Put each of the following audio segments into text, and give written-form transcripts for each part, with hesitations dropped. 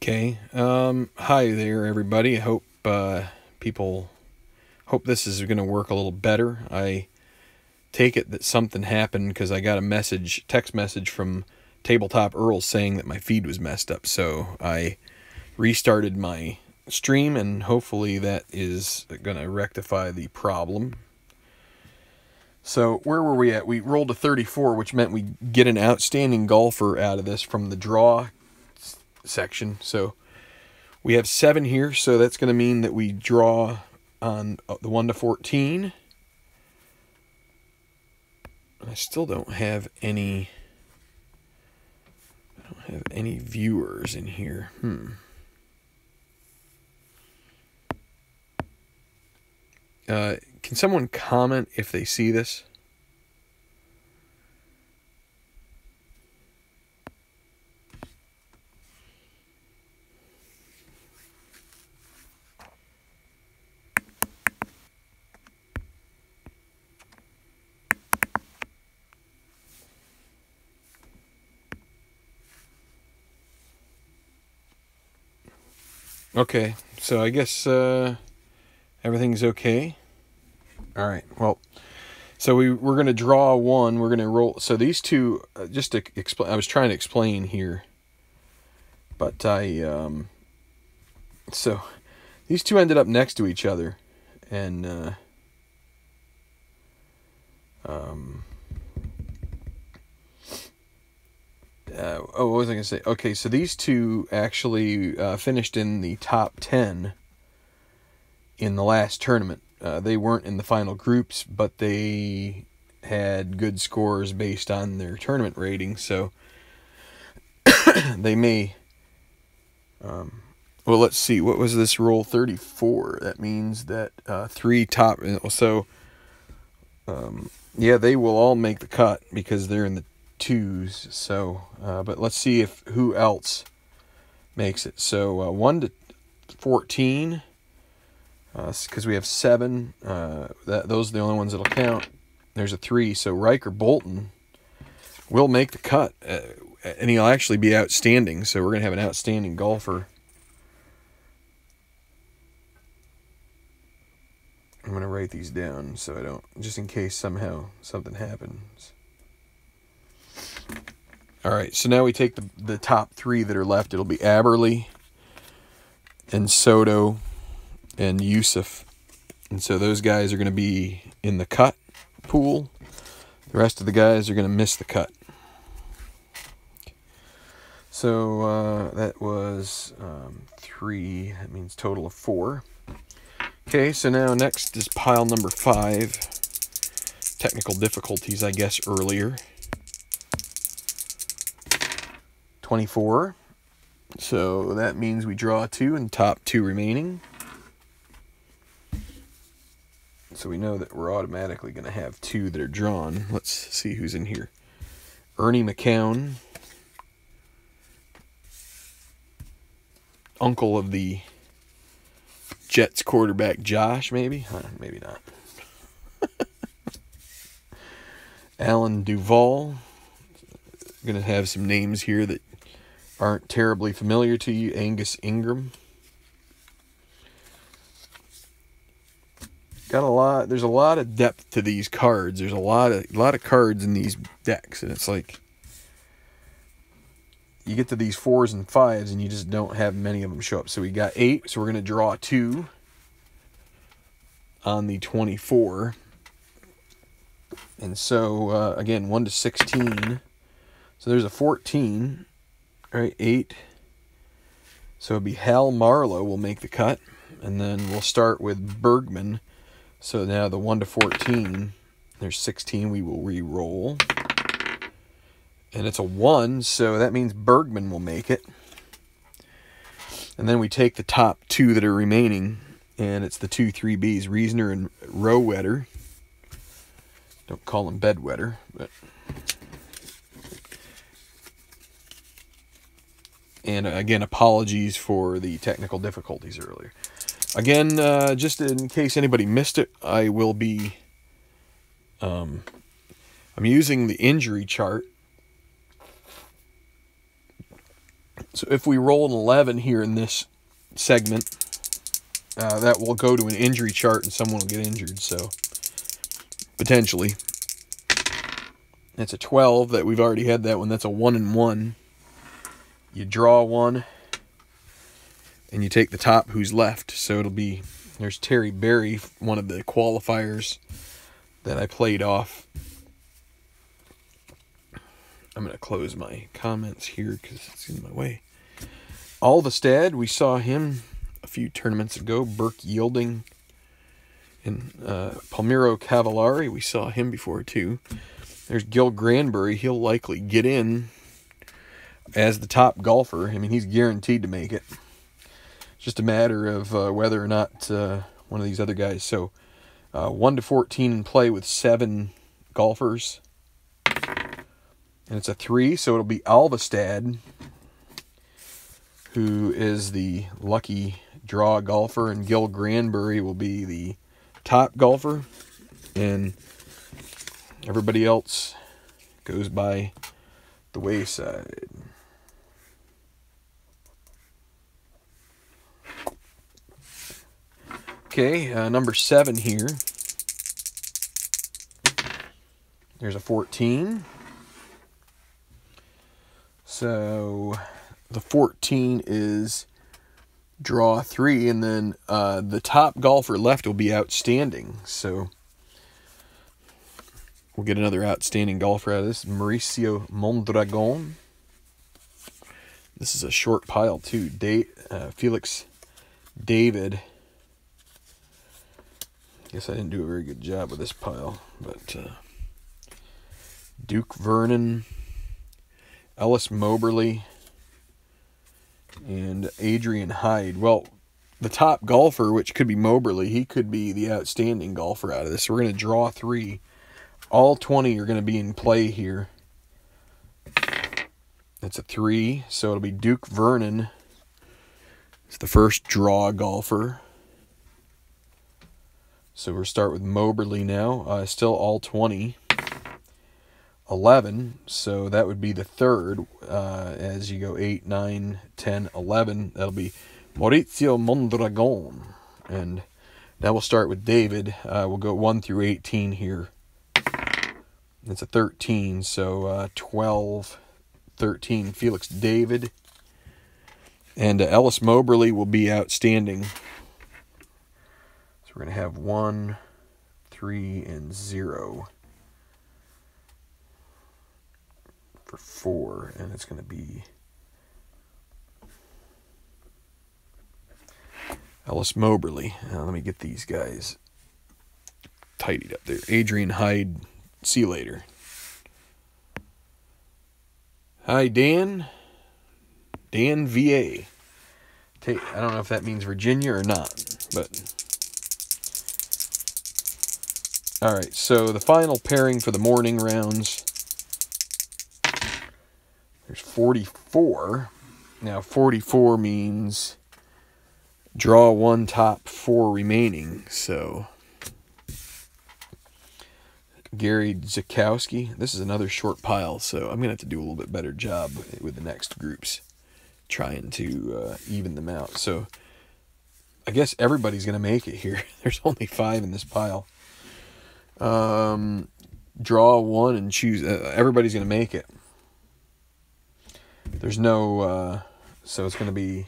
Okay. Hi there, everybody. I hope people hope this is going to work a little better. I take it that something happened because I got a text message from Tabletop Earl saying that my feed was messed up. So I restarted my stream, and hopefully that is going to rectify the problem. So where were we at? We rolled a 34, which meant we get an outstanding golfer out of this from the draw section. So we have 7 here, so that's going to mean that we draw on the 1 to 14. I still don't have any. I don't have any viewers in here. Can someone comment if they see this? Okay, so I guess everything's okay. All right, well, so we're going to draw one. We're going to roll. So these two, just to explain, I was trying to explain here, but so these two ended up next to each other, and what was I going to say? Okay, so these two actually finished in the top 10 in the last tournament. They weren't in the final groups, but they had good scores based on their tournament rating, so they may... well, let's see. What was this roll? 34. That means that 3 top... So, yeah, they will all make the cut because they're in the 2s. So, but let's see if who else makes it. So, 1 to 14... because we have 7, those are the only ones that'll count. There's a 3, so Riker Bolton will make the cut, and he'll actually be outstanding. So we're gonna have an outstanding golfer. I'm gonna write these down so I don't, just in case somehow something happens. All right, so now we take the top 3 that are left. It'll be Aberley and Soto and Yusuf, and so those guys are going to be in the cut pool. The rest of the guys are going to miss the cut. So that was 3. That means total of 4. Okay, so now next is pile number 5. Technical difficulties, I guess, earlier. 24. So that means we draw 2 and top 2 remaining. So we know that we're automatically going to have 2 that are drawn. Let's see who's in here. Ernie McCown, uncle of the Jets quarterback Josh, maybe? Maybe not. Alan Duvall. Going to have some names here that aren't terribly familiar to you. Angus Ingram. There's a lot of depth to these cards. There's a lot of cards in these decks, and it's like you get to these 4s and 5s and you just don't have many of them show up. So we got 8, so we're going to draw 2 on the 24. And so again, 1 to 16. So there's a 14. All right, 8. So it'd be Hal Marlowe will make the cut, and then we'll start with Bergman. So now the 1 to 14, there's 16, we will re-roll. And it's a 1, so that means Bergman will make it. And then we take the top 2 that are remaining, and it's the 2 3Bs, Reasoner and Rowetter. Don't call him Bedwetter, but... And again, apologies for the technical difficulties earlier. Again, just in case anybody missed it, I will be, I'm using the injury chart So if we roll an 11 here in this segment, that will go to an injury chart and someone will get injured. So potentially. It's a 12 that we've already had that one. That's a 1 and 1. You draw one and you take the top who's left. So it'll be, there's Terry Berry, one of the qualifiers that I played off. I'm going to close my comments here because it's in my way. Alvestad, we saw him a few tournaments ago. Burke Yielding and Palmiro Cavallari, we saw him before too. There's Gil Granbury. He'll likely get in as the top golfer. I mean, he's guaranteed to make it. It's just a matter of whether or not one of these other guys. So 1 to 14 in play with 7 golfers. And it's a 3, so it'll be Alvestad, who is the lucky draw golfer, and Gil Granbury will be the top golfer, and everybody else goes by the wayside. Okay, number 7 here. There's a 14. So the 14 is draw 3, and then the top golfer left will be outstanding. So we'll get another outstanding golfer out of this. Mauricio Mondragon. This is a short pile too. Felix David. Guess I didn't do a very good job with this pile, but Duke Vernon, Ellis Moberly, and Adrian Hyde. Well, the top golfer, which could be Moberly, he could be the outstanding golfer out of this. So we're going to draw 3. All 20 are going to be in play here. It's a 3, so it'll be Duke Vernon. It's the first draw golfer. So we'll start with Moberly now. Still all 20. 11, so that would be the third. As you go 8, 9, 10, 11, that'll be Mauricio Mondragon. And now we'll start with David. We'll go 1 through 18 here. It's a 13, so 12, 13, Felix David. And Ellis Moberly will be outstanding. So we're going to have 1, 3, and 0 for 4, and it's going to be Ellis Moberly. Let me get these guys tidied up there. Adrian Hyde, see you later. Hi, Dan. Dan VA. I don't know if that means Virginia or not, but all right, so the final pairing for the morning rounds. There's 44. Now 44 means draw 1, top 4 remaining. So Gary Zakowski. This is another short pile, so I'm going to have to do a little bit better job with the next groups, trying to even them out. So I guess everybody's going to make it here. There's only 5 in this pile. Draw 1 and choose. Everybody's going to make it. There's no, so it's going to be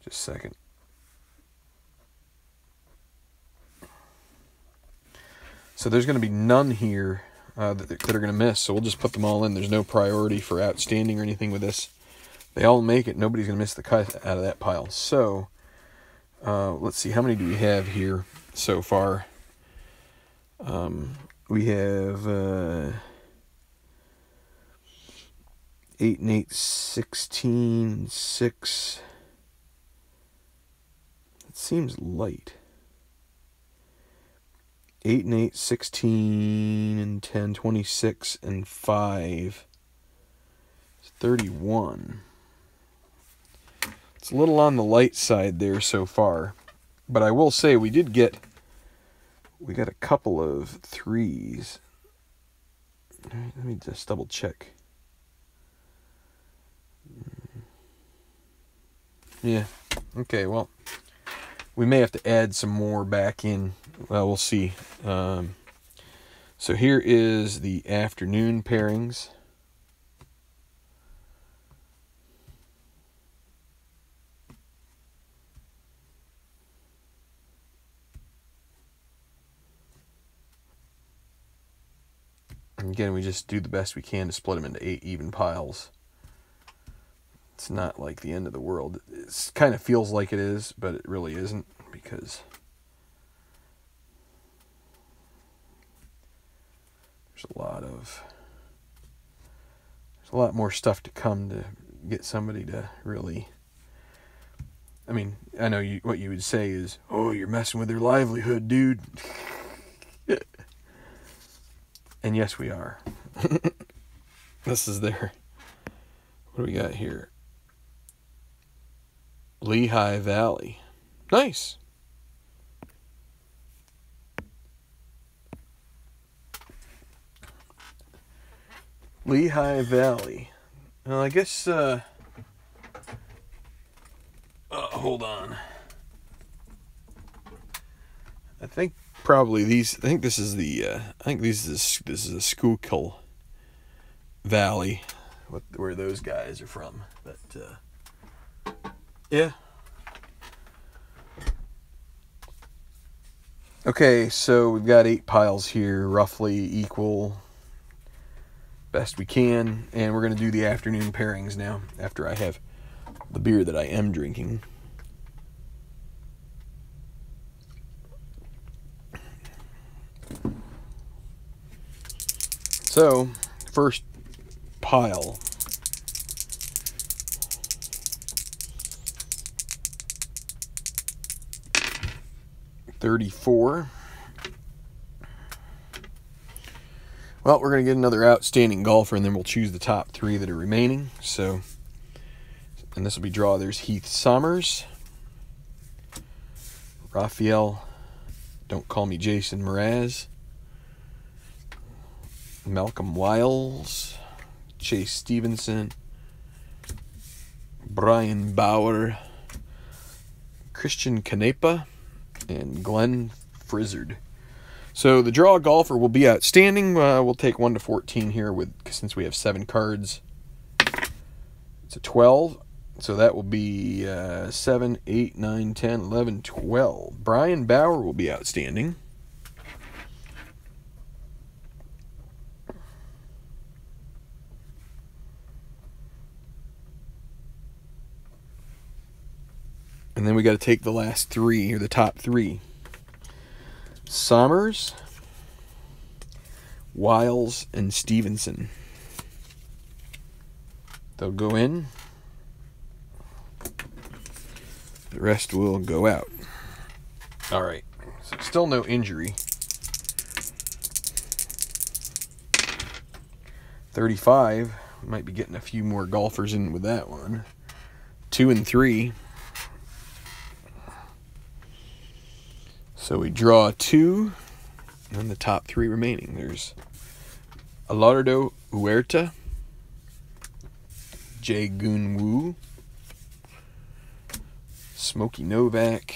just a second. So there's going to be none here that are going to miss, so we'll just put them all in. There's no priority for outstanding or anything with this. They all make it. Nobody's going to miss the cut out of that pile. So let's see. How many do we have here so far? We have 8 and 8, 16, 6. It seems light. 8 and 8, 16 and 10, 26 and 5. It's 31. It's a little on the light side there so far. But I will say we did get we got a couple of threes. Let me just double check. Yeah. Okay, well, we may have to add some more back in. Well, we'll see. So here is the afternoon pairings. And again, we just do the best we can to split them into 8 even piles. It's not like the end of the world. It kind of feels like it is, but it really isn't, because there's a lot more stuff to come to get somebody to really. I mean, I know what you would say is, "Oh, you're messing with their livelihood, dude." And yes, we are. This is their. What do we got here? Lehigh Valley. Nice. Lehigh Valley. Well, I guess, hold on. I think probably these, I think this is the, this is a Schuylkill Valley, where those guys are from. But, yeah. Okay, so we've got 8 piles here, roughly equal, best we can, and we're going to do the afternoon pairings now, after I have the beer that I am drinking. So, first pile. $34. Well, we're going to get another outstanding golfer, and then we'll choose the top 3 that are remaining. So, and this will be draw. There's Heath Sommers, Raphael, don't call me Jason Mraz, Malcolm Wiles, Chase Stevenson, Brian Bauer, Christian Canepa, and Glenn Frizzard. So the draw golfer will be outstanding. We'll take 1 to 14 here, since we have 7 cards. It's a 12. So that will be 7, 8, 9, 10, 11, 12. Brian Bauer will be outstanding. And then we got to take the last 3, or the top 3. Sommers, Wiles, and Stevenson. They'll go in. The rest will go out. All right. So still no injury. 35. Might be getting a few more golfers in with that one. 2 and 3. So we draw 2, and the top 3 remaining. There's Alardo Huerta, Jae Gun Woo, Smokey Novak,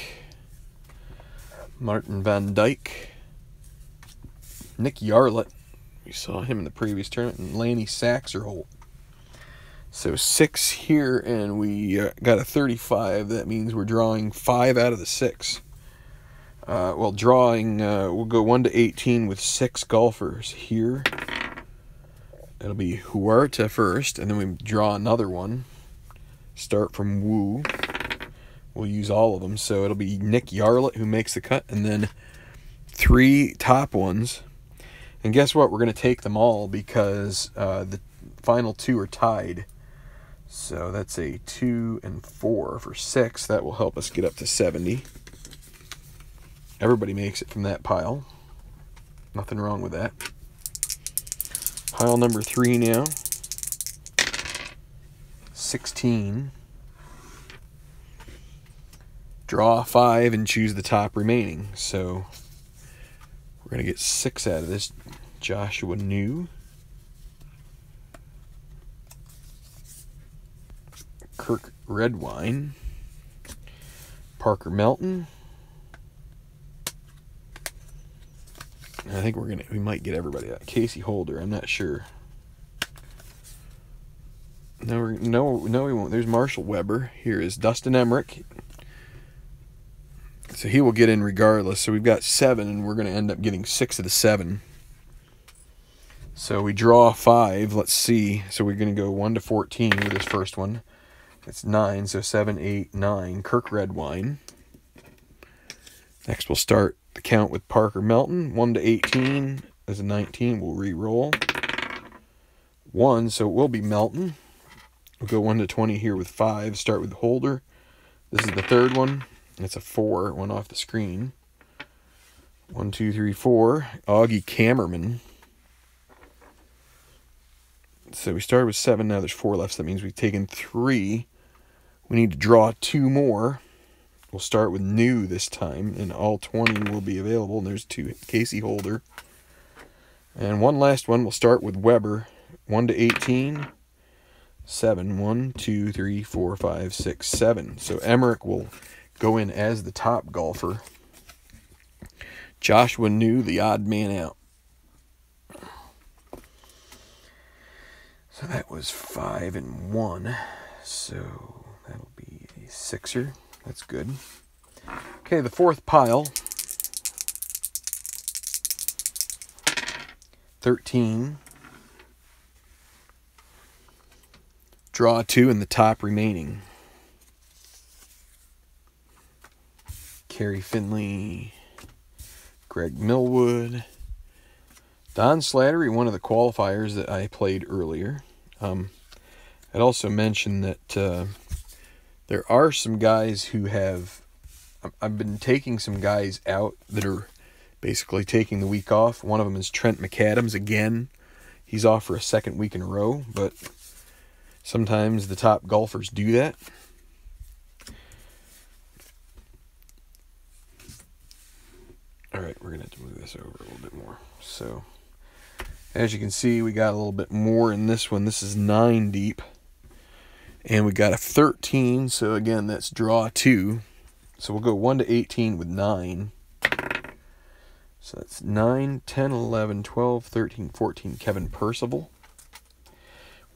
Martin Van Dyke, Nick Yarlett, we saw him in the previous tournament, and Lanny Saxerholt. So 6 here, and we got a 35. That means we're drawing 5 out of the 6. Well, drawing, we'll go 1 to 18 with 6 golfers here. It'll be Huerta first, and then we draw another one. Start from Woo. We'll use all of them. So it'll be Nick Yarlett who makes the cut, and then 3 top ones. And guess what? We're going to take them all, because the final 2 are tied. So that's a 2 and 4 for 6. That will help us get up to 70. Everybody makes it from that pile. Nothing wrong with that. Pile number 3 now. 16. Draw 5 and choose the top remaining. So We're going to get 6 out of this. Joshua New. Kirk Redwine. Parker Melton. I think we might get everybody out. Casey Holder, I'm not sure. No, we won't. There's Marshall Weber. Here is Dustin Emmerich. So he will get in regardless. So we've got 7, and we're going to end up getting 6 of the 7. So we draw 5. Let's see. So we're going to go 1 to 14 with this first one. It's 9, so 7, 8, 9. Kirk Redwine. Next we'll start the count with Parker Melton. 1 to 18 as a 19. We'll re-roll. 1, so it will be Melton. We'll go 1 to 20 here with 5. Start with Holder. This is the third one. It's a 4. One off the screen. 1, 2, 3, 4. Augie Kammerman. So we started with 7. Now there's 4 left. So that means we've taken 3. We need to draw 2 more. We'll start with New this time, and all 20 will be available. And there's 2. Casey Holder. And one last one. We'll start with Weber. 1 to 18. 7. 1, 2, 3, 4, 5, 6, 7. So Emmerich will go in as the top golfer. Joshua New, the odd man out. So that was 5 and 1. So that'll be a 6er. That's good. Okay, the fourth pile. 13. Draw 2 in the top remaining. Kerry Finley, Greg Millwood, Don Slattery, one of the qualifiers that I played earlier. I'd also mention that there are some guys who have... I've been taking some guys out that are basically taking the week off. One of them is Trent McAdams again. He's off for a second week in a row, but sometimes the top golfers do that. All right, we're going to have to move this over a little bit more. So, as you can see, we got a little bit more in this one. This is 9 deep. And we got a 13, so again, that's draw 2. So we'll go 1 to 18 with 9. So that's 9, 10, 11, 12, 13, 14, Kevin Percival.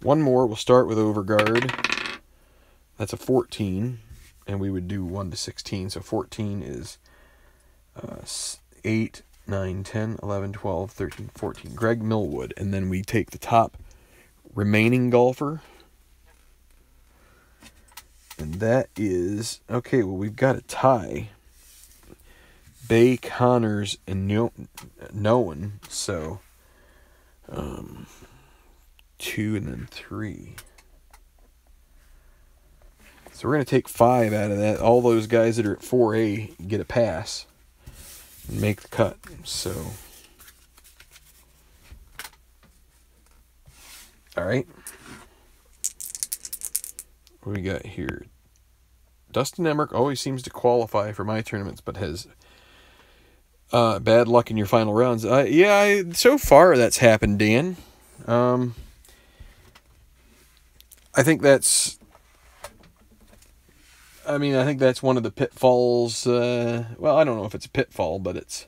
One more, we'll start with Overguard. That's a 14, and we would do 1 to 16. So 14 is 8, 9, 10, 11, 12, 13, 14. Greg Millwood. And then we take the top remaining golfer. And that is... Okay, well, we've got a tie. Bay, Connors, and Nolan. So, 2 and then 3. So we're going to take 5 out of that. All those guys that are at 4A get a pass and make the cut. So, all right. What do we got here? Dustin Emmerich always seems to qualify for my tournaments, but has bad luck in your final rounds. So far that's happened, Dan. I think that's... I think that's one of the pitfalls. Well, I don't know if it's a pitfall, but it's...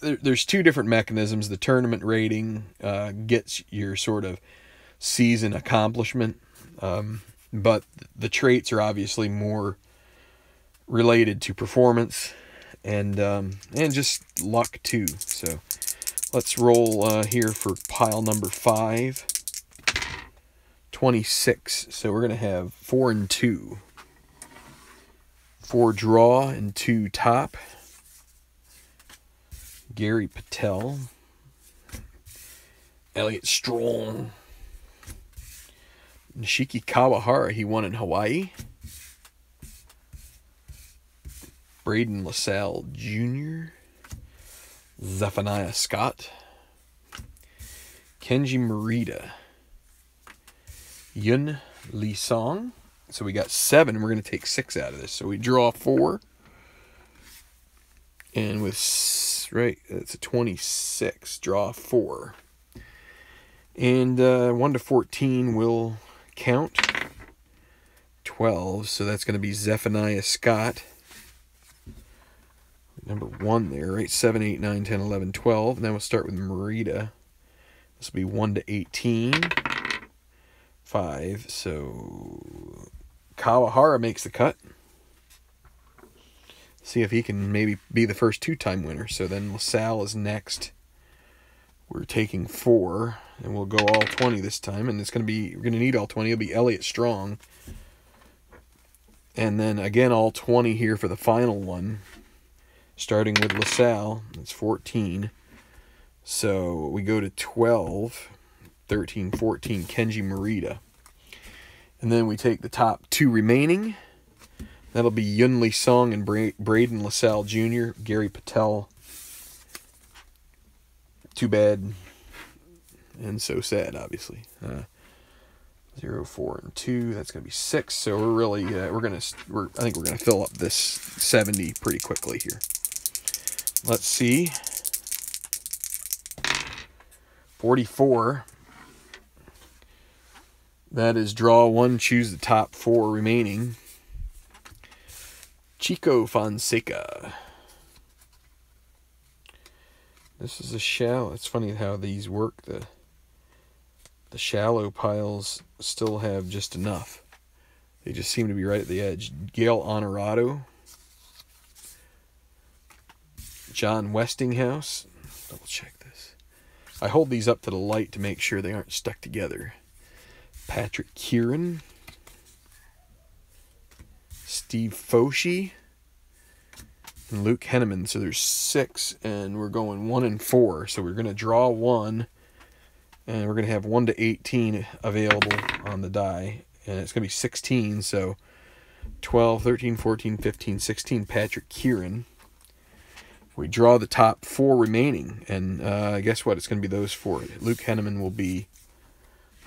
there's 2 different mechanisms. The tournament rating gets your sort of season accomplishment, but the traits are obviously more related to performance and just luck too. So let's roll here for pile number 5. 26. So we're gonna have 4 and 2. 4 draw and 2 top. Gary Patel. Elliot Strong. Nishiki Kawahara, he won in Hawaii. Braden LaSalle Jr. Zephaniah Scott. Kenji Morita. Yun Lee Song. So we got 7, and we're going to take 6 out of this. So we draw 4. And with, right, that's a 26. Draw 4. And 1 to 14 will count. 12, so that's going to be Zephaniah Scott. Number 1 there, right? 7, 8, 9, 10, 11, 12. And then we'll start with Merida. This will be 1 to 18. 5, so Kawahara makes the cut. See if he can maybe be the first 2-time winner. So then LaSalle is next. We're taking 4, and we'll go all 20 this time. And it's going to be, we're going to need all 20. It'll be Elliott Strong. And then again, all 20 here for the final one. Starting with LaSalle, that's 14. So we go to 12, 13, 14, Kenji Merida. And then we take the top 2 remaining. That'll be Yunli Song and Braden LaSalle Jr., Gary Patel. Too bad and so sad, obviously. 0, 4, and 2. That's going to be 6. So we're really, I think we're gonna fill up this 70 pretty quickly here. Let's see. 44. That is draw 1, choose the top 4 remaining. Chico Fonseca. This is a shallow. It's funny how these work. The shallow piles still have just enough. They just seem to be right at the edge. Gail Honorado. John Westinghouse. Double check this. I hold these up to the light to make sure they aren't stuck together. Patrick Kieran. Steve Foshi. And Luke Henneman. So there's 6, and we're going 1 and 4. So we're going to draw 1, and we're going to have 1 to 18 available on the die. And it's going to be 16, so 12, 13, 14, 15, 16, Patrick Kieran. We draw the top 4 remaining, and guess what? It's going to be those 4. Luke Henneman will be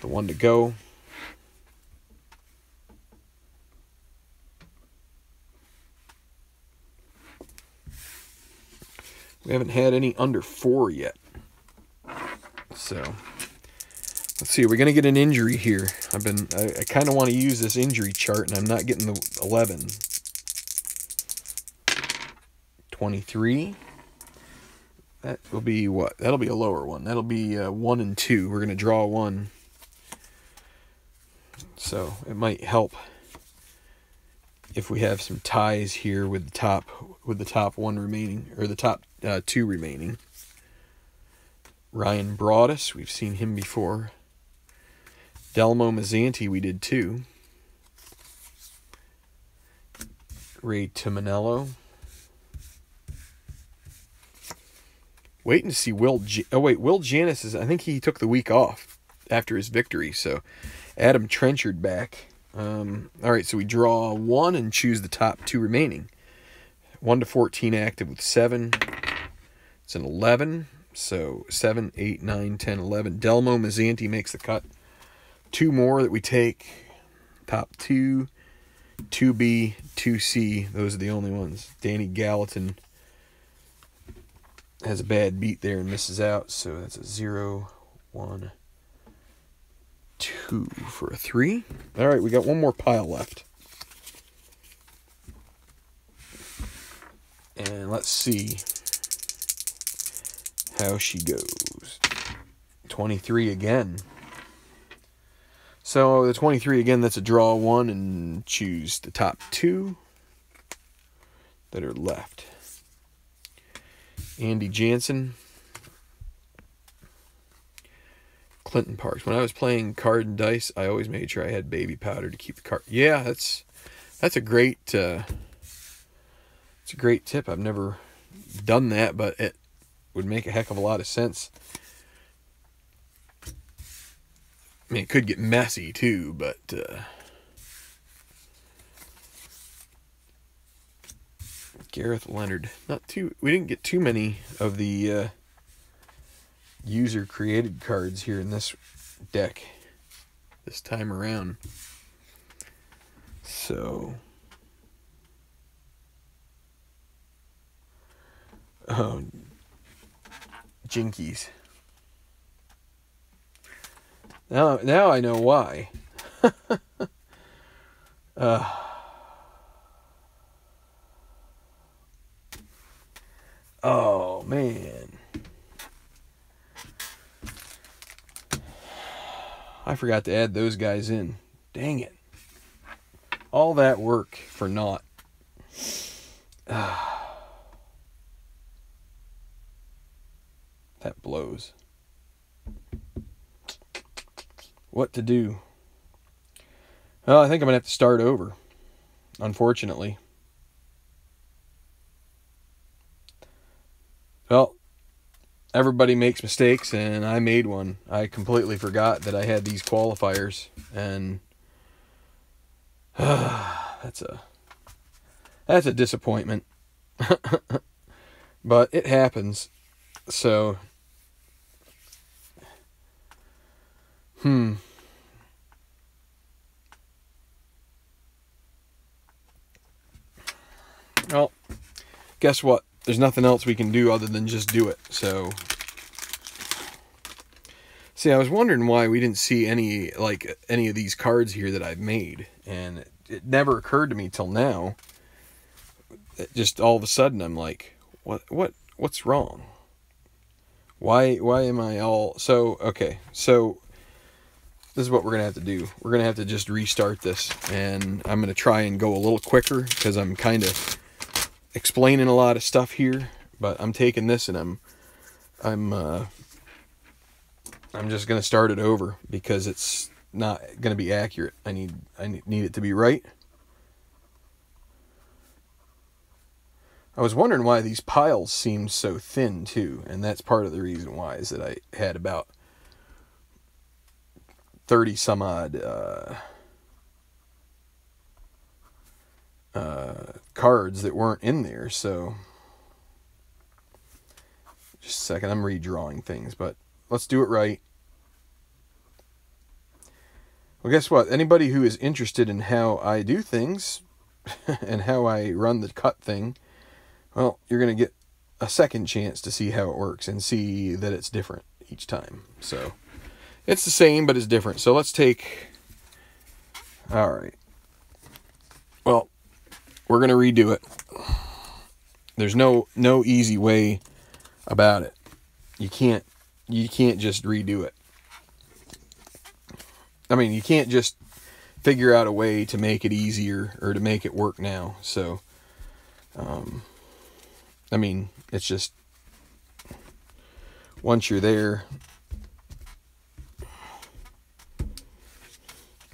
the one to go. We haven't had any under 4 yet. So, let's see. Are we going to get an injury here? I kind of want to use this injury chart, and I'm not getting the 11. 23. That will be what? That'll be a lower one. That'll be 1 and 2. We're going to draw 1. So, it might help if we have some ties here with the top 1 remaining, or the top 2 remaining. Ryan Broadus, we've seen him before. Delmo Mazzanti, we did too. Ray Timonello. Waiting to see Will Janis is, I think he took the week off after his victory, so Adam Trenchard back. All right, so we draw 1 and choose the top 2 remaining. 1 to 14 active with 7. It's an 11. So 7, 8, 9, 10, 11. Delmo Mazzanti makes the cut. 2 more that we take. Top 2, 2B, 2C. Those are the only ones. Danny Gallatin has a bad beat there and misses out. So that's a 0, 1, 2 for a 3. All right, we got 1 more pile left. And let's see how she goes. 23 again. So the 23 again, that's a draw 1 and choose the top 2 that are left. Andy Jansen. Clinton Parks. When I was playing card and dice, I always made sure I had baby powder to keep the card. Yeah, that's a great it's a great tip. I've never done that, but it would make a heck of a lot of sense. I mean, it could get messy too, but Gareth Leonard. We didn't get too many of the user created cards here in this deck this time around. So Oh, jinkies. Now I know why. Oh, man. I forgot to add those guys in. Dang it. All that work for naught. That blows. What to do? Well, I think I'm going to have to start over, unfortunately. Well, everybody makes mistakes, and I made one. I completely forgot that I had these qualifiers, and that's a disappointment. But it happens. So, well, guess what? There's nothing else we can do other than just do it. So, see, I was wondering why we didn't see any of these cards here that I've made, and it never occurred to me till now. Just all of a sudden, I'm like, what's wrong? Why am I all so okay? So this is what we're gonna have to do. We're gonna have to just restart this, and I'm gonna try and go a little quicker because I'm kind of explaining a lot of stuff here. But I'm taking this and I'm just gonna start it over because it's not gonna be accurate. I need it to be right. I was wondering why these piles seem so thin too, and that's part of the reason why is that I had about 30 some odd cards that weren't in there. So just a second, I'm redrawing things, but let's do it right. Well, guess what? Anybody who is interested in how I do things and how I run the cut thing, well, you're going to get a second chance to see how it works and see that it's different each time. So it's the same, but it's different. So let's take... All right. Well, we're going to redo it. There's no easy way about it. You can't just redo it. I mean, you can't just figure out a way to make it easier or to make it work now. So, I mean, it's just once you're there.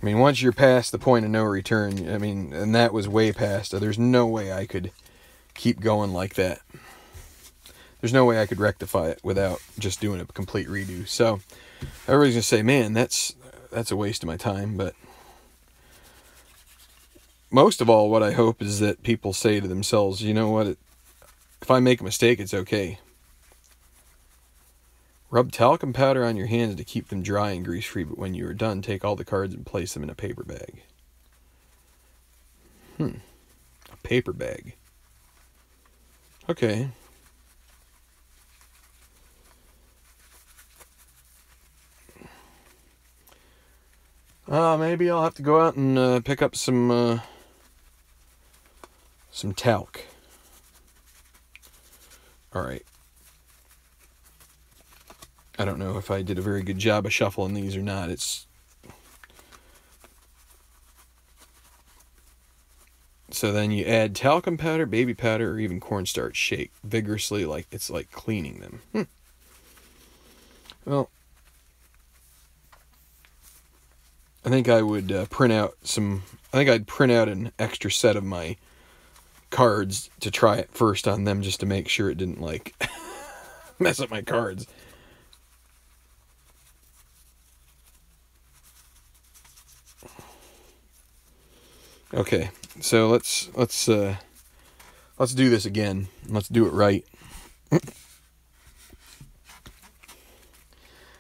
I mean, once you're past the point of no return, I mean, and that was way past. There's no way I could keep going like that. There's no way I could rectify it without just doing a complete redo. So, everybody's going to say, man, that's a waste of my time. But most of all, what I hope is that people say to themselves, you know what, if I make a mistake, it's okay. Rub talcum powder on your hands to keep them dry and grease-free, but when you are done, take all the cards and place them in a paper bag. A paper bag. Okay. Maybe I'll have to go out and pick up some talc. All right. I don't know if I did a very good job of shuffling these or not. So then you add talcum powder, baby powder, or even cornstarch. Shake vigorously like it's like cleaning them. Well, I think I would print out I'd print out an extra set of my cards to try it first on them just to make sure it didn't like mess up my cards. Okay, so let's do this again. Let's do it right.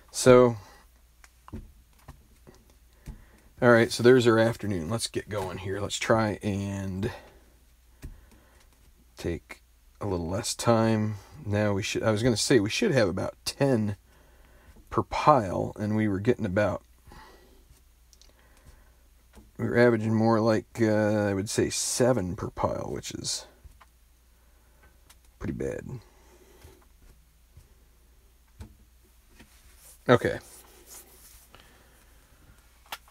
So, all right, so there's our afternoon. Let's get going here. Let's try and take a little less time. Now I was going to say we should have about 10 per pile, and we were getting about, we were averaging more like, I would say 7 per pile, which is pretty bad. Okay.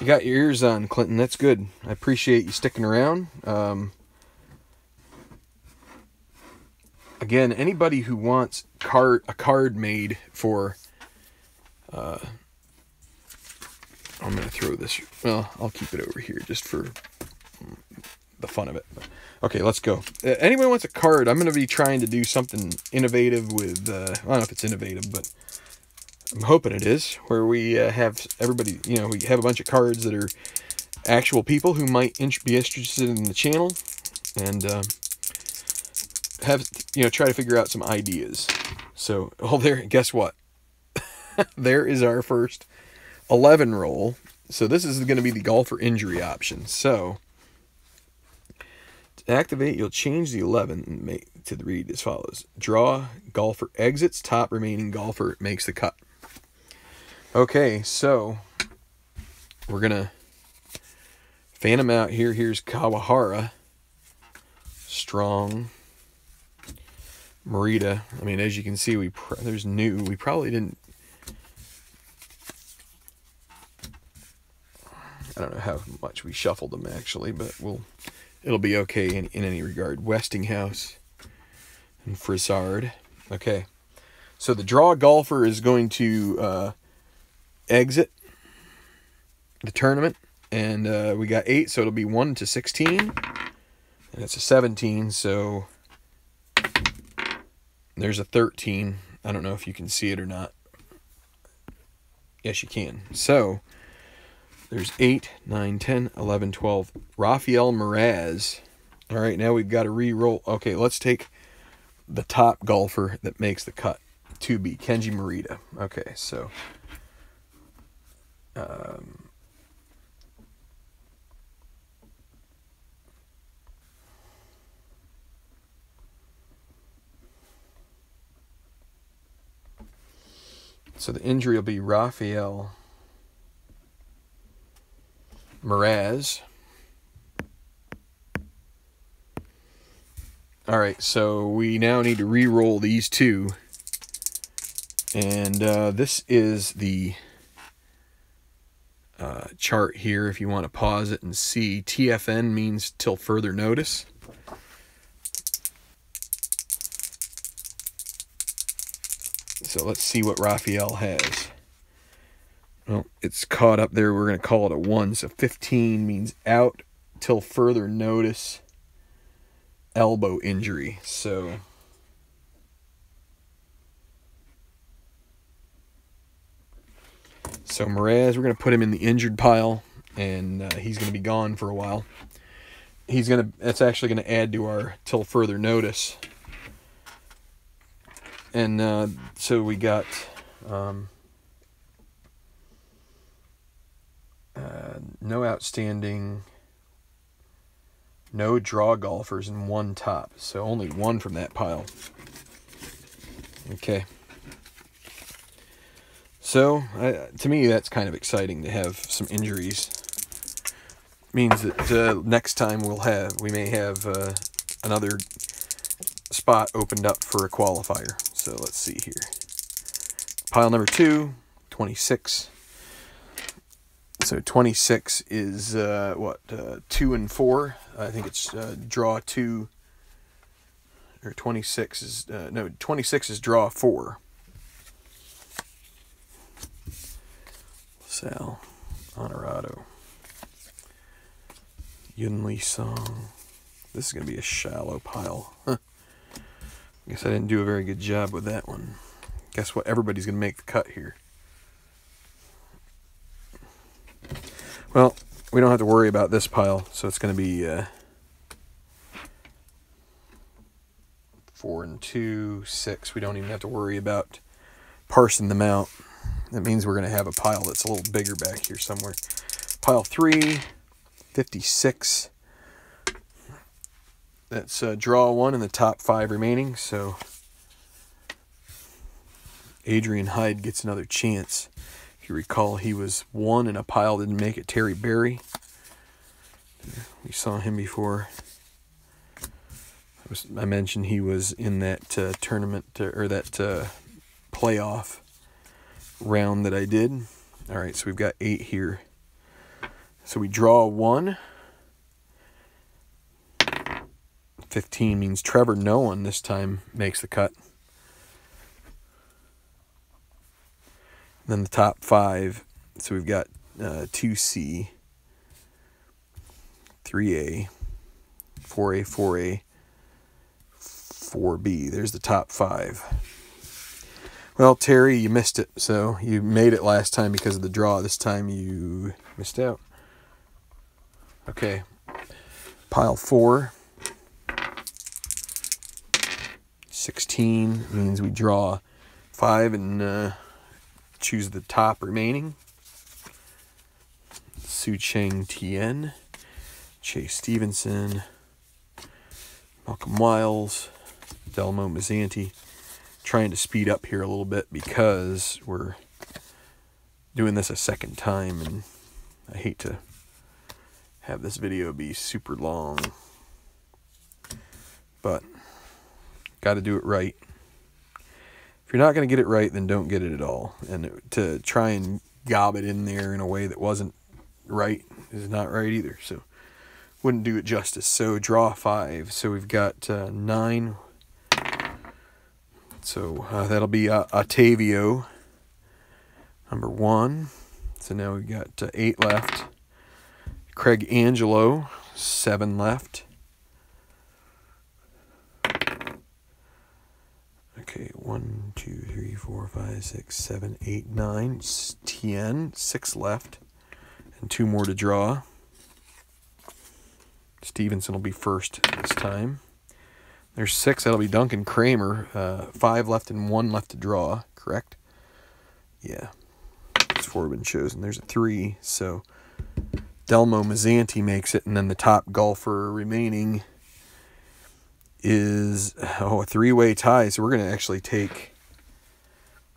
You got your ears on, Clinton. That's good. I appreciate you sticking around. Again, anybody who wants a card made for... I'm going to throw this... Well, I'll keep it over here just for the fun of it. Okay, let's go. Anybody wants a card, I'm going to be trying to do something innovative with... I don't know if it's innovative, but... I'm hoping it is, where we have everybody, we have a bunch of cards that are actual people who might be interested in the channel, and try to figure out some ideas. So, guess what? There is our first 11 roll. So this is going to be the golfer injury option. So, to activate, you'll change the 11 and make to read as follows. Draw, golfer exits, top remaining golfer makes the cut. Okay, so we're going to fan them out here. Here's Kawahara, Strong, Morita. I mean, as you can see, there's new. We probably didn't... I don't know how much we shuffled them, actually, but it'll be okay in any regard. Westinghouse and Frizzard. Okay, so the draw golfer is going to... exit the tournament, and we got 8, so it'll be 1 to 16, and it's a 17, so there's a 13. I don't know if you can see it or not. Yes, you can. So there's 8, 9, 10, 11, 12. Rafael Mraz. All right, now we've got to re-roll. Okay, let's take the top golfer that makes the cut. 2B, Kenji Morita. Okay, so so the injury will be Rafael Mraz. All right, so we now need to re-roll these two, and this is the chart here. If you want to pause it and see, TFN means till further notice. So let's see what Raphael has. Well, it's caught up there. We're going to call it a 1. So 15 means out till further notice, elbow injury. So Mraz, we're going to put him in the injured pile, and he's going to be gone for a while. That's actually going to add to our till further notice. And so we got no outstanding, no draw golfers, and 1 top. So only 1 from that pile. Okay. So, to me, that's kind of exciting to have some injuries. Means that next time we may have another spot opened up for a qualifier. So let's see here. Pile number 2, 26. So 26 is 2 and 4. I think it's draw 2. Or 26 is 26 is draw 4. Sal, Honorado, Yunli Song. This is going to be a shallow pile. Huh. I guess I didn't do a very good job with that one. Guess what? Everybody's going to make the cut here. Well, we don't have to worry about this pile, so it's going to be 4 and 2, 6. We don't even have to worry about parsing them out. That means we're going to have a pile that's a little bigger back here somewhere. Pile 3, 56. That's draw 1 in the top 5 remaining. So Adrian Hyde gets another chance. If you recall, he was 1 in a pile, didn't make it. Terry Berry. We saw him before. I mentioned he was in that tournament, or that playoff round that I did. All right, so we've got 8 here. So we draw 1. 15 means Trevor Nolan this time makes the cut. Then the top 5. So we've got 2C, 3A, 4A, 4A, 4B. There's the top 5. Well, Terry, you missed it. So you made it last time because of the draw. This time you missed out. Okay. Pile 4. 16 means we draw 5 and choose the top remaining. Su Cheng Tien, Chase Stevenson, Malcolm Wiles, Delmo Mazzanti. Trying to speed up here a little bit because we're doing this a second time, and I hate to have this video be super long, but got to do it right. If you're not going to get it right, then don't get it at all. And to try and gob it in there in a way that wasn't right is not right either. So wouldn't do it justice. So draw 5. So we've got 9. So that'll be Otavio, number 1. So now we've got 8 left. Craig Angelo, 7 left. Okay, 1, 2, 3, 4, 5, 6, 7, 8, 9. Tien, 6 left. And 2 more to draw. Stevenson will be first this time. There's 6. That'll be Duncan Kramer. 5 left and 1 left to draw. Correct? Yeah. It's 4 been chosen. There's a 3. So Delmo Mazzanti makes it. And then the top golfer remaining is a 3-way tie. So we're going to actually take...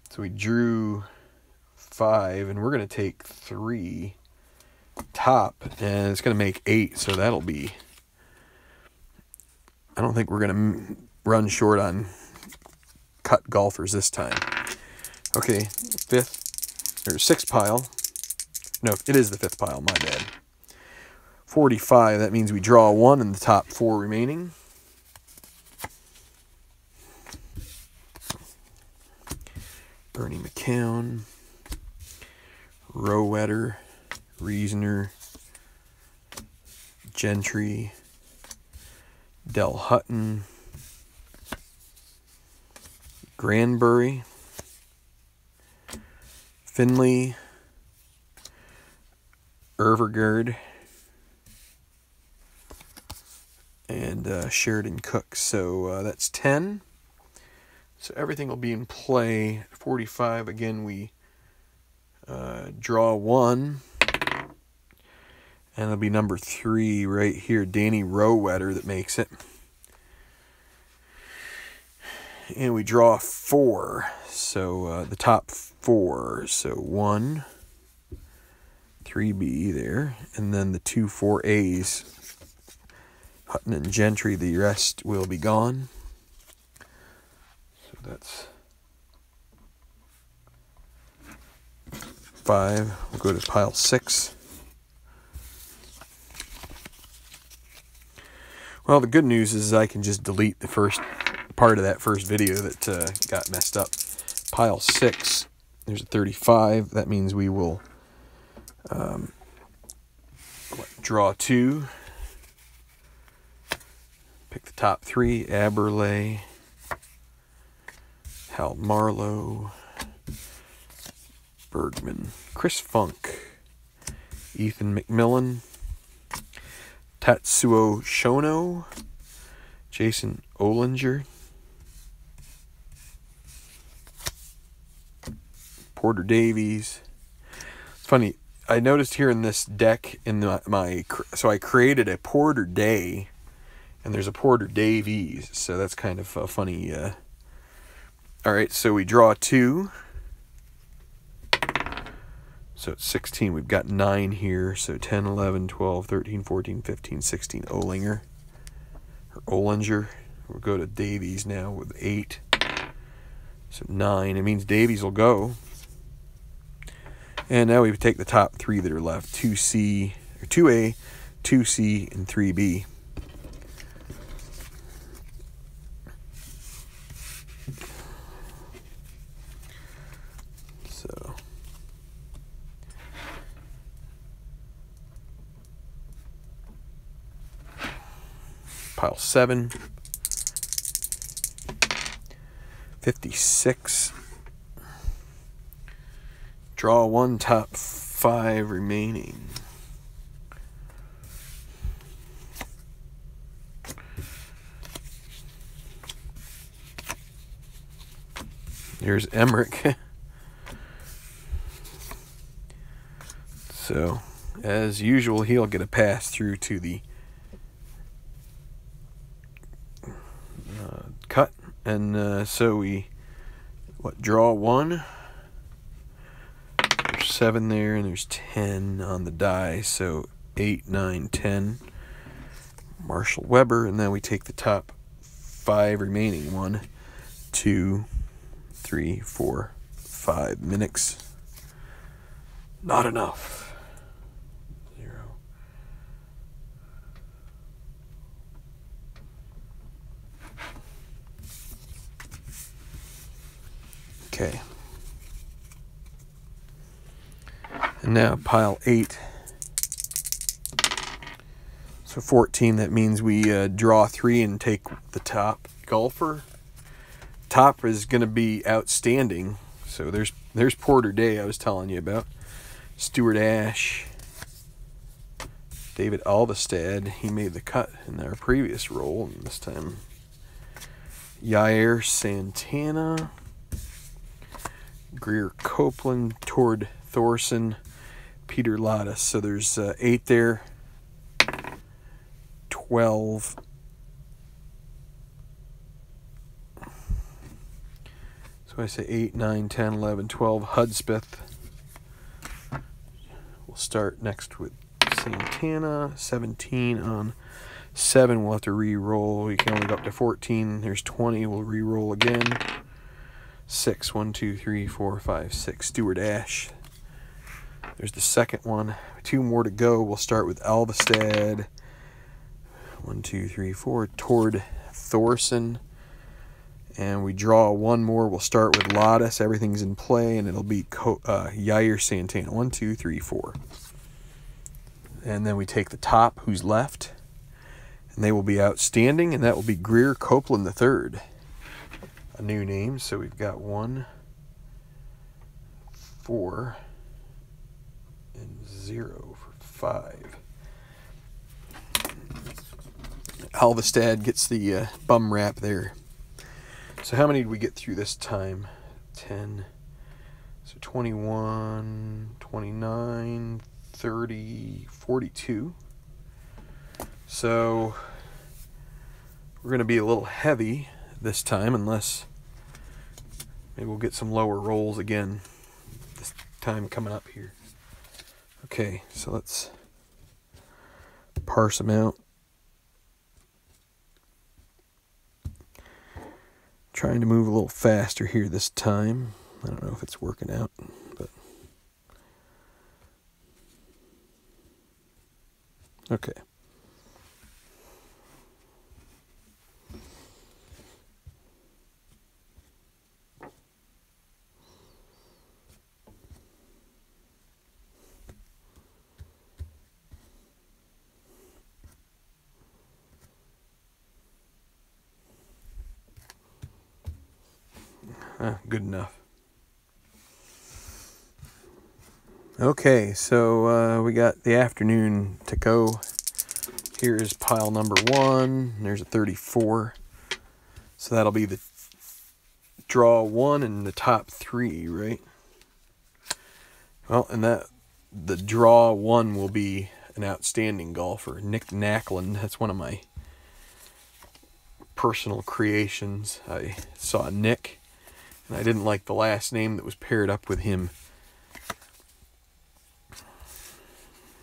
So we drew 5. And we're going to take 3 top. And it's going to make 8. So that'll be... I don't think we're going to run short on cut golfers this time. Okay, 6th pile. No, it is the 5th pile, my bad. 45, that means we draw 1 in the top 4 remaining. Bernie McCown, Rowetter, Reasoner, Gentry, Del Hutton, Granbury, Finley, Ervergerd, and Sheridan Cook. So that's 10. So everything will be in play. 45, again, we draw 1. And it'll be number 3 right here, Danny Rowetter, that makes it. And we draw 4. So the top 4. So 1, 3B there. And then the 2 4As, Hutton and Gentry. The rest will be gone. So that's 5. We'll go to pile 6. Well, the good news is I can just delete the first part of that first video that got messed up. Pile 6, there's a 35. That means we will draw 2. Pick the top 3. Aberlay, Hal Marlowe, Bergman, Chris Funk, Ethan McMillan, Tatsuo Shono, Jason Olinger, Porter Davies. It's funny, I noticed here in this deck, so I created a Porter Day, and there's a Porter Davies, so that's kind of a funny All right, so we draw 2. So it's 16. We've got 9 here. So 10, 11, 12, 13, 14, 15, 16. Olinger. Or Olinger. We'll go to Davies now with 8. So 9. It means Davies will go. And now we take the top 3 that are left. 2C, or 2A, 2C, and 3B. So pile 7, 56, draw 1, top 5 remaining. Here's Emmerich. So, as usual, he'll get a pass through to the cut. And so we, draw 1. There's 7 there, and there's 10 on the die. So 8, 9, 10. Marshall Weber, and then we take the top 5 remaining. 1, 2, 3, 4, 5. Minix. Not enough. 0. Okay. And now pile 8. So 14, that means we draw 3 and take the top golfer. Top is going to be outstanding. So there's Porter Day I was telling you about. Stuart Ash. David Alvestad. He made the cut in our previous roll. And this time Yair Santana. Greer Copeland. Tord Thorson. Peter Lottis. So there's 8 there. 12. So I say 8, 9, 10, 11, 12. Hudspeth. We'll start next with Santana. 17 on 7. We'll have to re-roll. You can only go up to 14. There's 20. We'll re-roll again. 6. 1, 2, 3, 4, 5, 6. Stuart Ash. There's the second one. 2 more to go. We'll start with Alvestad. 1, 2, 3, 4. Tord Thorson. And we draw 1 more. We'll start with Lottis. Everything's in play, and it'll be Yair Santana. 1, 2, 3, 4. And then we take the top, who's left, and they will be outstanding, and that will be Greer Copeland III. A new name. So we've got 1, 4, and 0 for 5. Alvestad gets the bum rap there. So how many did we get through this time? 10. So 21, 29, 30, 42. So we're going to be a little heavy this time, unless maybe we'll get some lower rolls again this time coming up here. Okay, so let's parse them out. Trying to move a little faster here this time. I don't know if it's working out, but okay. Good enough. Okay, so we got the afternoon to go. Here is pile number 1. There's a 34. So that'll be the draw 1 and the top 3, right? Well, and the draw 1 will be an outstanding golfer. Nick Nackland. That's one of my personal creations. I saw Nick And I didn't like the last name that was paired up with him.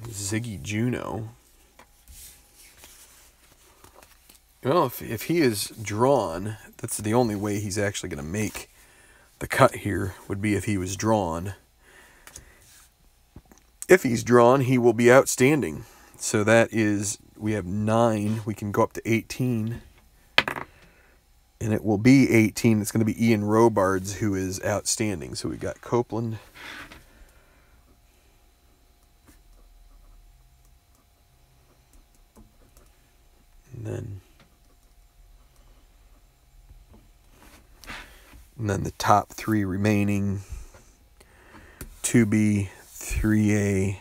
Ziggy Juno. Well, if he is drawn, that's the only way he's actually going to make the cut here, would be if he was drawn. If he's drawn, he will be outstanding. So that is, we have 9. We can go up to 18. And it will be 18. It's going to be Ian Robards, who is outstanding. So we got Copeland. And then the top 3 remaining: 2B, 3A,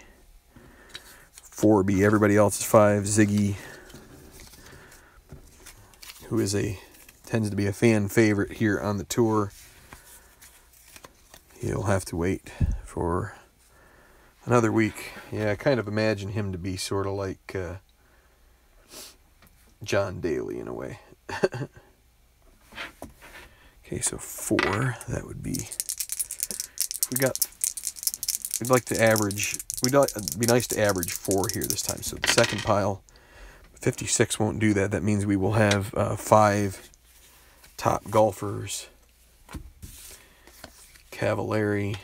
4B. Everybody else is 5. Ziggy, who tends to be a fan favorite here on the tour. He'll have to wait for another week. Yeah, I kind of imagine him to be sort of like John Daly in a way. Okay, so 4, that would be, we'd like to average, it'd be nice to average 4 here this time. So the second pile, 56 won't do that. That means we will have 5 top golfers: Cavallari,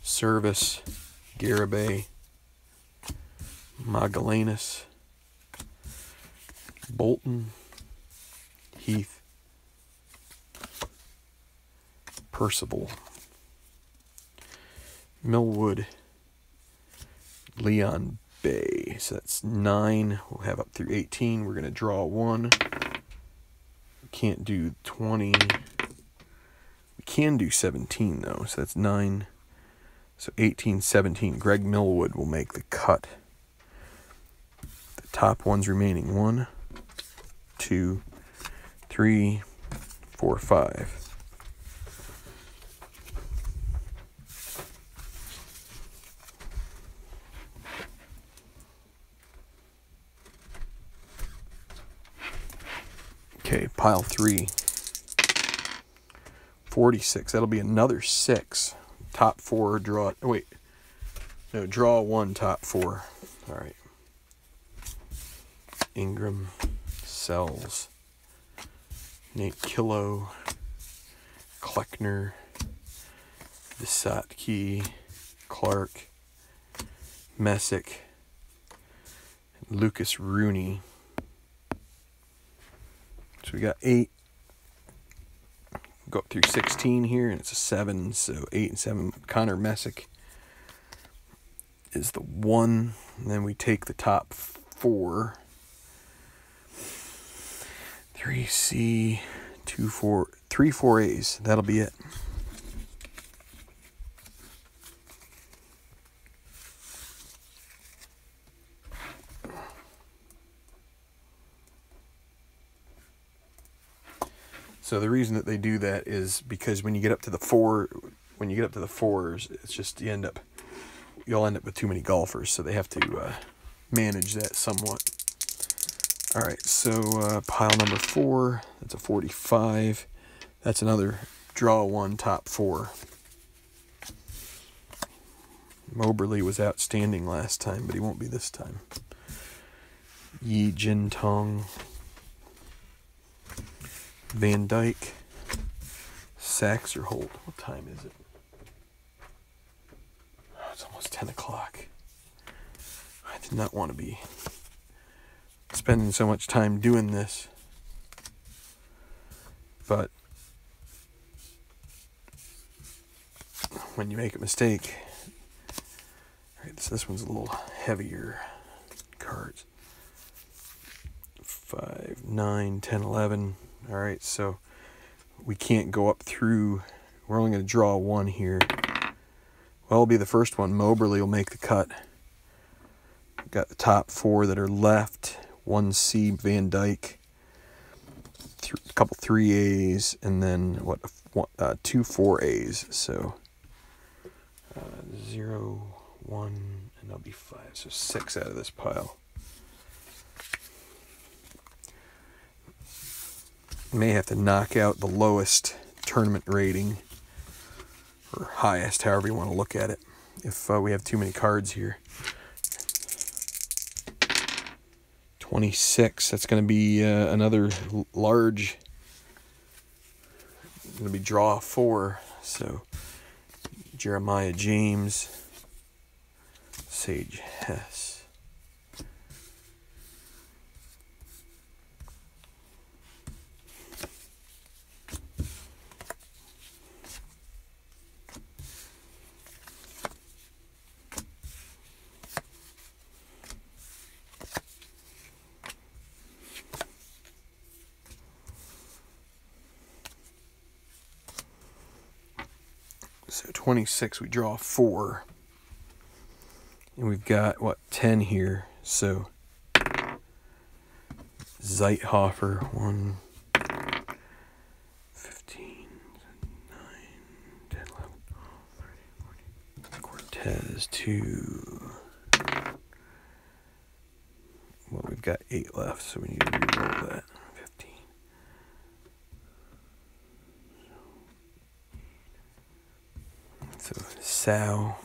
Service, Garibay, Magellanes, Bolton, Heath, Percival, Millwood, Leon Bay. So that's 9. We'll have up through 18. We're going to draw 1. We can't do 20. We can do 17, though. So that's 9. So 18, 17. Greg Millwood will make the cut. The top ones remaining: 1, 2, 3, 4, 5. Okay, pile 3. 46. That'll be another 6. Top 4 draw. Wait. No, draw 1, top 4. All right. Ingram, Sells, Nate Killow, Kleckner, Visotki, Clark, Messick, Lucas Rooney. So we got 8. Go up through 16 here, and it's a 7. So 8 and 7. Connor Messick is the 1. And then we take the top 4. 3C, 2, 4, 3, 4As. That'll be it. So the reason that they do that is because when you get up to the 4s, it's just you'll end up with too many golfers. So they have to manage that somewhat. All right, so pile number 4, that's a 45. That's another draw 1, top 4. Moberly was outstanding last time, but he won't be this time. Yi Jin Tong, Van Dyke, Sachs or Holt. What time is it? Oh, it's almost 10 o'clock. I did not want to be spending so much time doing this, but when you make a mistake, all right, so this one's a little heavier cards. 5, 9, 10, 11. All right, so we can't go up through. We're only going to draw 1 here. Well, it'll be the first one. Moberly will make the cut. Got the top 4 that are left. 1C, Van Dyke. A couple 3As, and then 2 4As. So 0, 1, and that'll be 5. So 6 out of this pile. May have to knock out the lowest tournament rating, or highest, however you want to look at it, if we have too many cards here. 26, that's going to be another large, going to be draw 4, so Jeremiah James, Sage Hess. So 26, we draw 4. And we've got, what, 10 here. So Zeithofer, 1, 15, 9, 10, 11, 12, 13, 14. Cortez, 2. Well, we've got 8 left, so we need to reroll that. 15. So Sal,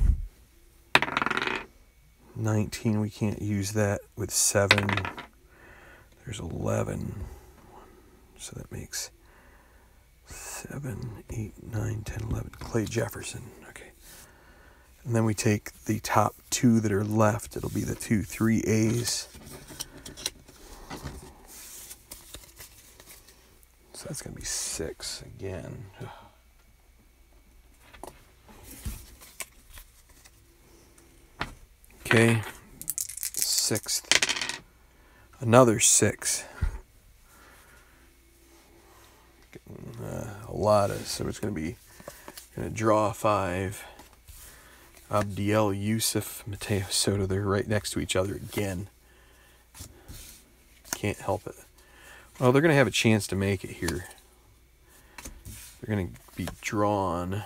19, we can't use that with 7. There's 11. So that makes 7, 8, 9, 10, 11. Clay Jefferson. Okay. And then we take the top 2 that are left. It'll be the 2 3As. So that's going to be 6 again. Okay, 6th, another 6. A lot of, so it's going to draw 5. Abdiel Yusuf, Mateo Soto, they're right next to each other again. Can't help it. Well, they're going to have a chance to make it here. They're going to be drawn.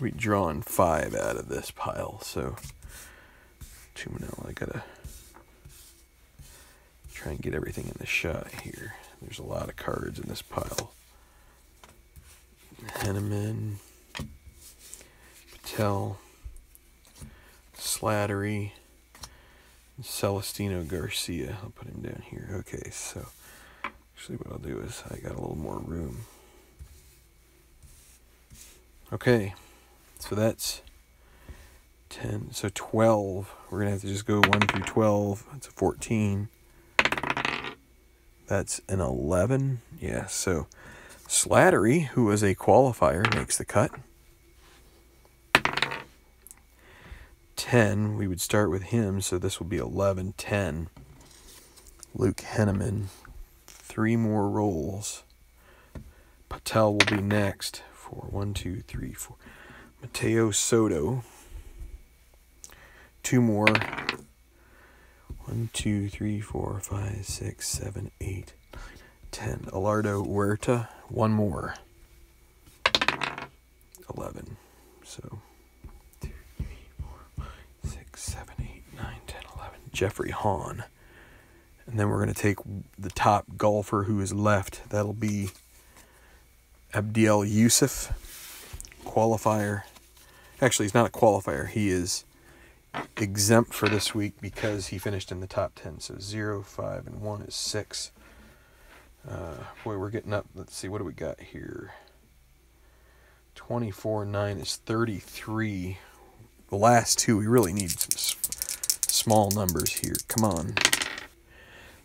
We drawn 5 out of this pile, so 2 Manila. I gotta try and get everything in the shot here. There's a lot of cards in this pile. Henneman, Patel, Slattery, Celestino Garcia. I'll put him down here. Okay, so actually what I'll do is I got a little more room. Okay. So that's 10. So 12. We're going to have to just go 1 through 12. That's a 14. That's an 11. Yeah, so Slattery, who was a qualifier, makes the cut. 10, we would start with him, so this will be 11, 10. Luke Henneman. 3 more rolls. Patel will be next for 1, 2, 3, 4. Mateo Soto. 2 more. 1, 2, 3, 4, 5, 6, 7, 8, 9, 10. Alardo Huerta. 1 more. 11. So 2, 3, 4, 5, 6, 7, 8, 9, 10, 11. Jeffrey Hahn. And then we're going to take the top golfer who is left. That'll be Abdiel Yusuf. Qualifier. Actually, he's not a qualifier. He is exempt for this week because he finished in the top 10. So 0, 5, and 1 is 6. Boy, we're getting up. Let's see, what do we got here? 24, 9 is 33. The last 2, we really need some small numbers here. Come on.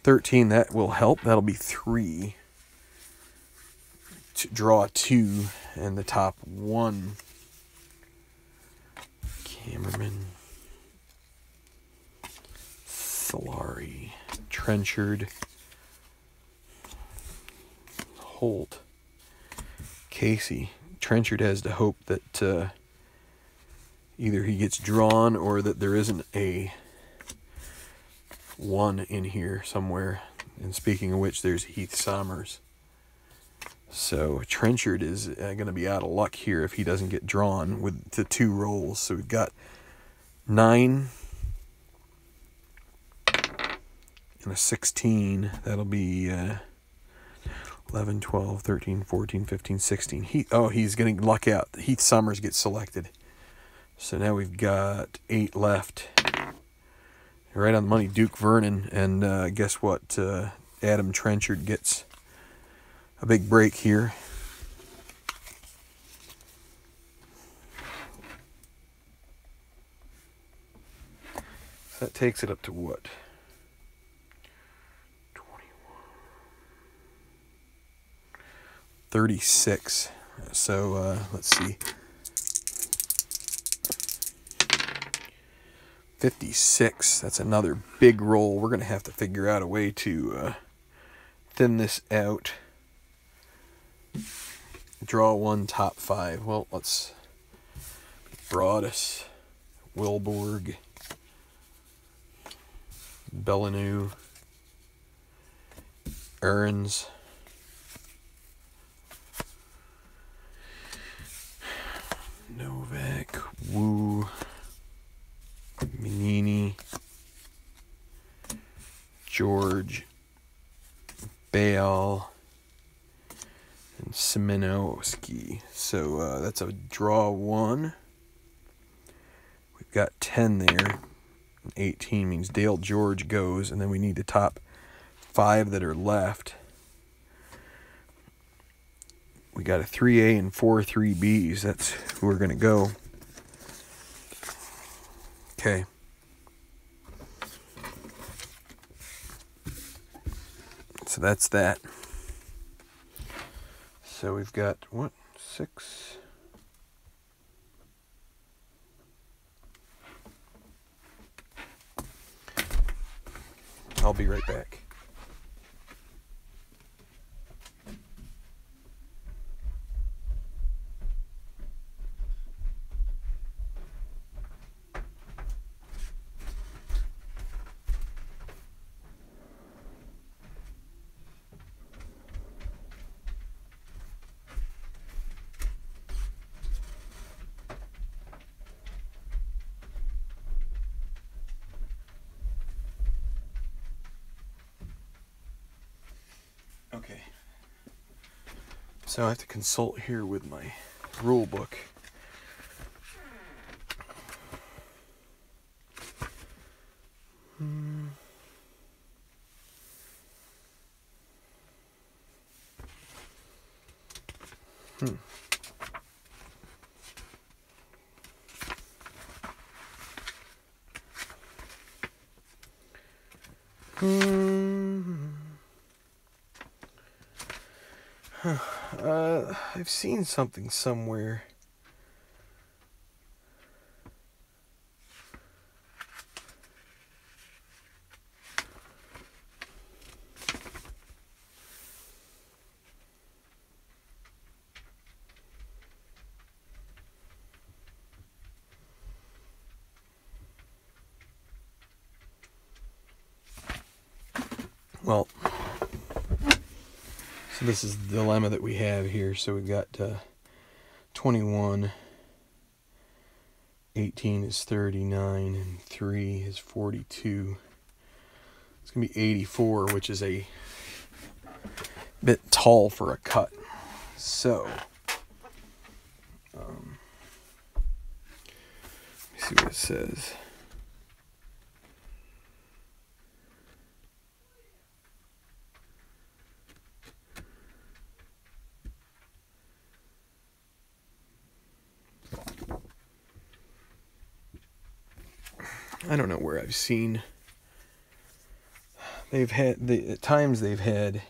13, that will help. That'll be 3. To draw 2, and the top 1. Cameraman. Solari. Trenchard. Holt. Casey. Trenchard has to hope that either he gets drawn or that there isn't a 1 in here somewhere. And speaking of which, there's Heath Sommers. So Trenchard is going to be out of luck here if he doesn't get drawn with the 2 rolls. So we've got 9 and a 16. That'll be 11, 12, 13, 14, 15, 16. He's going to luck out. Heath Summers gets selected. So now we've got 8 left. Right on the money, Duke Vernon. And guess what? Adam Trenchard gets a big break here. So that takes it up to what? 36. So let's see. 56. That's another big roll. We're going to have to figure out a way to thin this out. Draw one, top 5. Well, let's Broadus, Wilborg, Bellenou, Aarons, Novak, Wu, Manini, George, Bale, and Semenowski. So that's a draw 1. We've got 10 there. 18 means Dale George goes, and then we need the top 5 that are left. We got a 3A and 4 3Bs. That's who we're going to go. Okay. So that's that. So we've got, what, 6? I'll be right back. Okay, so I have to consult here with my rule book. I've seen something somewhere. Well, so this is the dilemma that we have here. So we've got 21, 18 is 39, and 3 is 42. It's going to be 84, which is a bit tall for a cut. So, let me see what it says. I don't know where I've seen. They've had at times they've had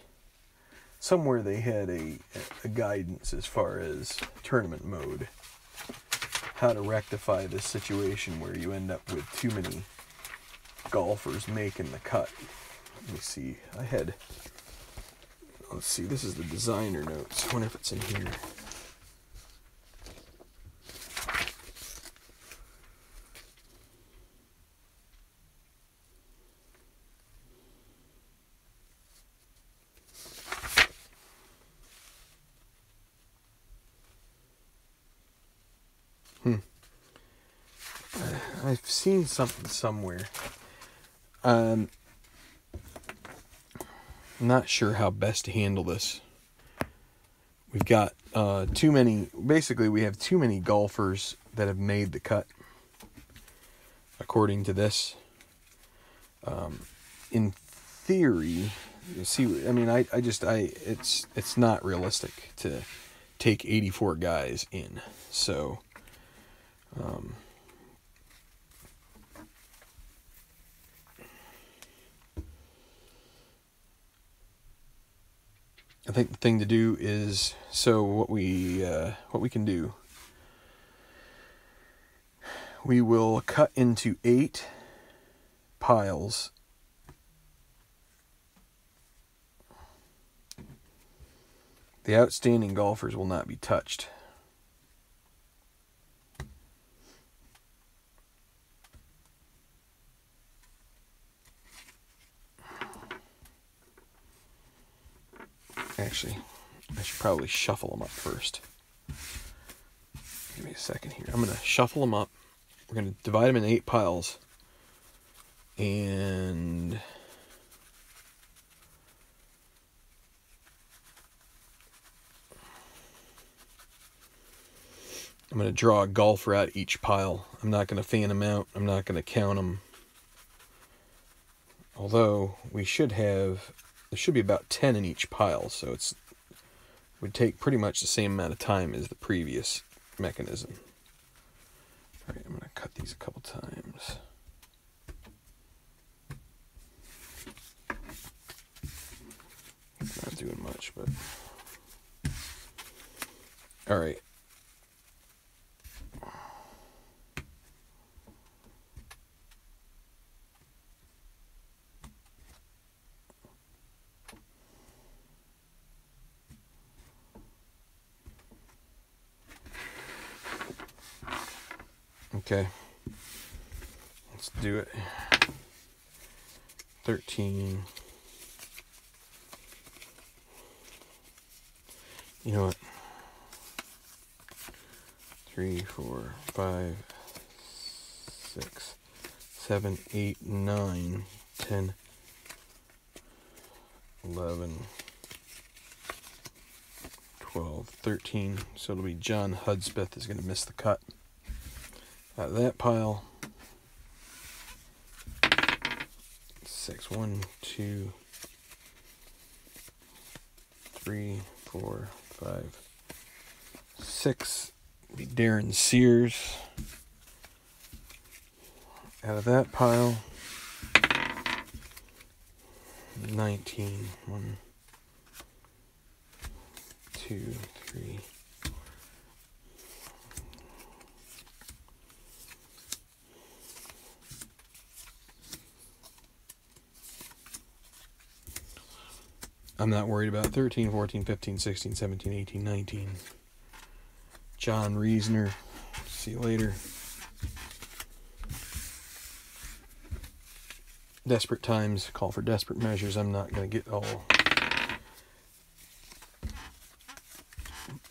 somewhere they had a guidance as far as tournament mode, how to rectify this situation where you end up with too many golfers making the cut. Let me see. Let's see. This is the designer notes. I wonder if it's in here. I've seen something somewhere. I'm not sure how best to handle this. we've got too many. Basically, we have too many golfers that have made the cut, according to this. In theory, you see, I mean, it's not realistic to take 84 guys in. So, I think the thing to do is, so what we can do, we will cut into 8 piles. The outstanding golfers will not be touched. Actually, I should probably shuffle them up first. Give me a second here. I'm going to shuffle them up. We're going to divide them in 8 piles. And I'm going to draw a golfer out each pile. I'm not going to fan them out. I'm not going to count them. Although we should have, there should be about 10 in each pile, so it would take pretty much the same amount of time as the previous mechanism. All right, I'm going to cut these a couple times. Not doing much, but all right. Okay, let's do it. 13. You know what? 3, 4, 5, 6, 7, 8, 9, 10, 11, 12, 13. So it'll be John Hudspeth is going to miss the cut. Out of that pile, 6, 1, 2, 3, 4, 5, 6. Be Darren Sears. Out of that pile, 19. 1, 2, 3. I'm not worried about 13, 14, 15, 16, 17, 18, 19. John Reisner. See you later. Desperate times call for desperate measures. I'm not going to get all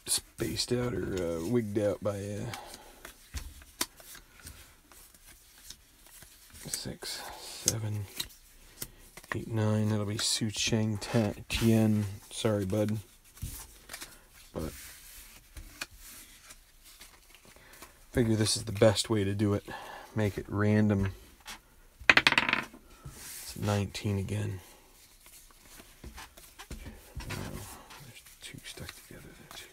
spaced out or wigged out by 6, 7, 8, 9. That'll be Su Cheng Tien. Sorry, bud. But figure this is the best way to do it. Make it random. It's 19 again. Oh, there's 2 stuck together there too.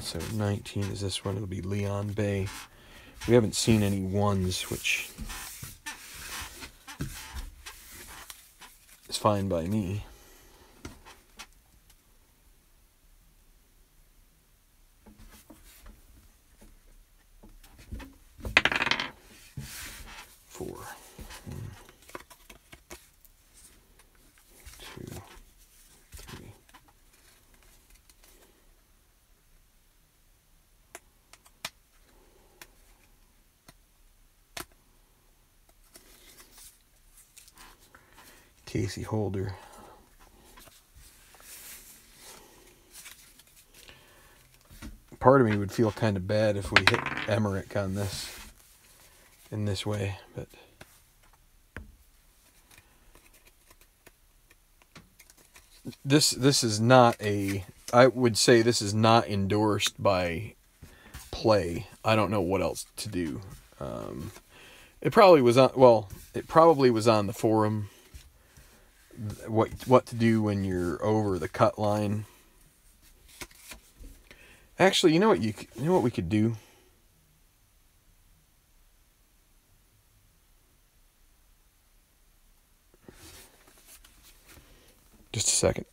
So 19 is this one. It'll be Leon Bay. We haven't seen any 1s, which is fine by me. Casey Holder. part of me would feel kind of bad if we hit Emmerich on this in this way, but this is not a, I would say this is not endorsed by Play. I don't know what else to do. It probably was on, well, it probably was on the forum, what to do when you're over the cut line. Actually, you know what we could do? Just a second.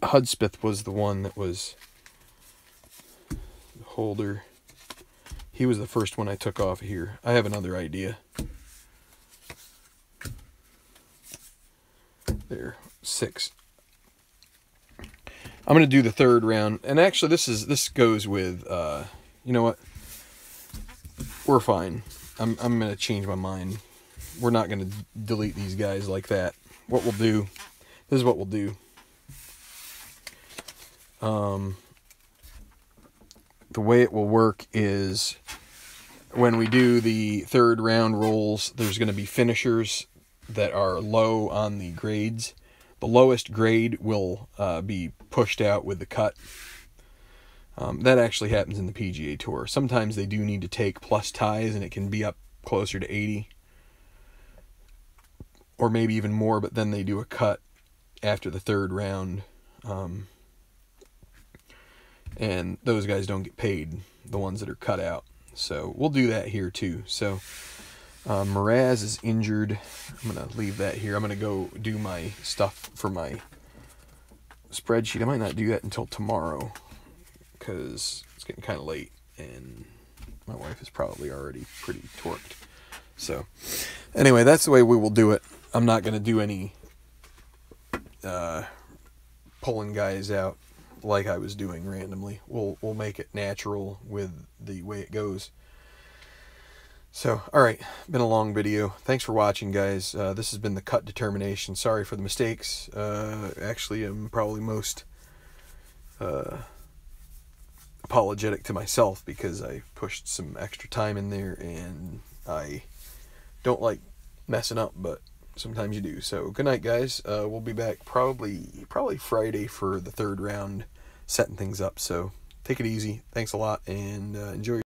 Hudspeth was the one that was the holder. He was the first one I took off of here. I have another idea. There, 6. I'm going to do the third round. And actually, this goes with, you know what? We're fine. I'm going to change my mind. We're not going to delete these guys like that. What we'll do, this is what we'll do. The way it will work is when we do the third round rolls, there's going to be finishers that are low on the grades. The lowest grade will be pushed out with the cut. That actually happens in the PGA Tour. Sometimes they do need to take plus ties, and it can be up closer to 80. Or maybe even more, but then they do a cut after the third round. And those guys don't get paid, the ones that are cut out. So we'll do that here too. So Mraz is injured. I'm going to leave that here. I'm going to go do my stuff for my spreadsheet. I might not do that until tomorrow because it's getting kind of late and my wife is probably already pretty torqued. So anyway, that's the way we will do it. I'm not going to do any pulling guys out like I was doing randomly. We'll make it natural with the way it goes. So, alright, been a long video. Thanks for watching, guys. This has been the cut determination. Sorry for the mistakes. Actually, I'm probably most apologetic to myself because I pushed some extra time in there, and I don't like messing up, but sometimes you do. So, good night, guys. We'll be back probably Friday for the third round, setting things up. So, take it easy. Thanks a lot, and enjoy your